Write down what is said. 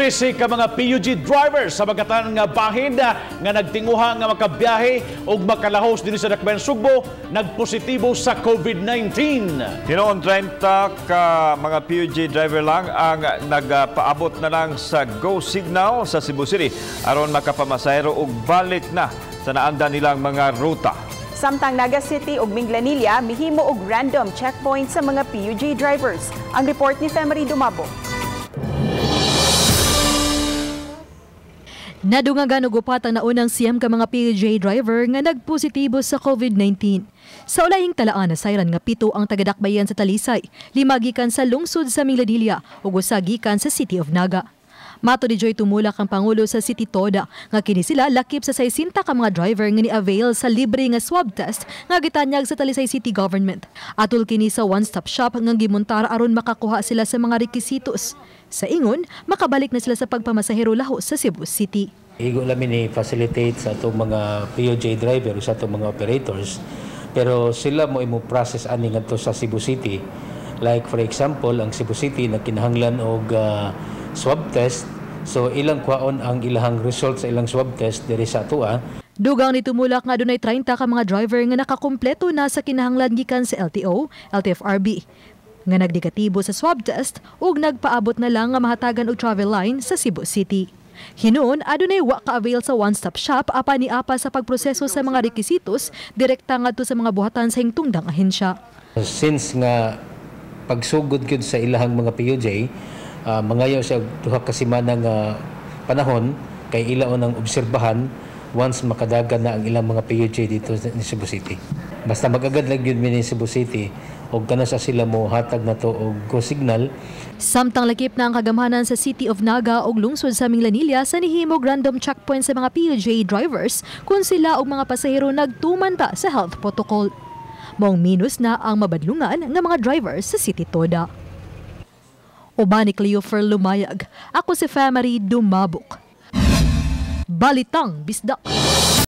13 ka mga PUG drivers sa magkatan nga bahin nga nagtinguha nga makabiyahe o makalahos din sa Dakbayan Sugbo nagpositibo sa COVID-19. Tinoon 30 ka mga PUG driver lang ang nagpaabot na lang sa go signal sa Cebu City aron makapamasahero og balik na sa naanda nilang mga ruta. Samtang Naga City ug Minglanilla mihimo og random checkpoint sa mga PUG drivers. Ang report ni Femery Dumabo. Nadungagan og upat ang naunang siyam ka mga PUJ driver nga nagpositibo sa COVID-19. Sa ulahing talaan na sayran nga 7 ang tagadakbayan sa Talisay, 5 gikan sa lungsod sa Minglanilla ug 1 gikan sa City of Naga. Mato ni Joy Tumulak ang Pangulo sa City Toda nga kini sila lakip sa 60 ka mga driver nga ni-avail sa libre nga swab test nga gitanyag sa Talisay City Government. Atul kini sa one-stop shop nga gimontar aron makakuha sila sa mga requisitos. Sa ingon, makabalik na sila sa pagpamasahero lahos sa Cebu City. Igo lamin i-facilitate sa itong mga PUJ driver sa itong mga operators, pero sila mo process ani ngadto sa Cebu City. Like for example, ang Cebu City nagkinahanglan og swab test, so ilang kwaon ang ilahang result sa ilang swab test diri sa atua. Dugang ni Tumulak nga dunay 30 ka mga driver nga nakakumpleto na sa kinahanglan gikan sa LTO, LTFRB nga nagdegatibo sa swab test ug nagpaabot na lang nga mahatagan og travel line sa Cebu City. Hinuon adunay wa ka-avail sa one-stop shop apan niapa sa pagproseso sa mga requisitos direkta ngadto sa mga buhatan sa hingtungdang ahensya. Since nga pagsugod gyud sa ilahang mga PUJ, mangayo sa duha ka semana nga panahon kay ilaon ang obserbahan once makadagan na ang ilang mga PUJ dito sa Cebu City. Basta magagad lang yun min Cebu City o kanasa sila mo hatag na to og go signal. Samtang lakip na ang kagamhanan sa City of Naga og lungsod sa Minglanilla sa nihimog random checkpoint sa mga PUJ drivers kung sila og mga pasahero nagtuman pa sa health protocol. Maong minus na ang mabadlungan ng mga drivers sa City Toda. Uban ni Cleofer Lumayag, ako si Femery Dumabok. Balitang Bisdak.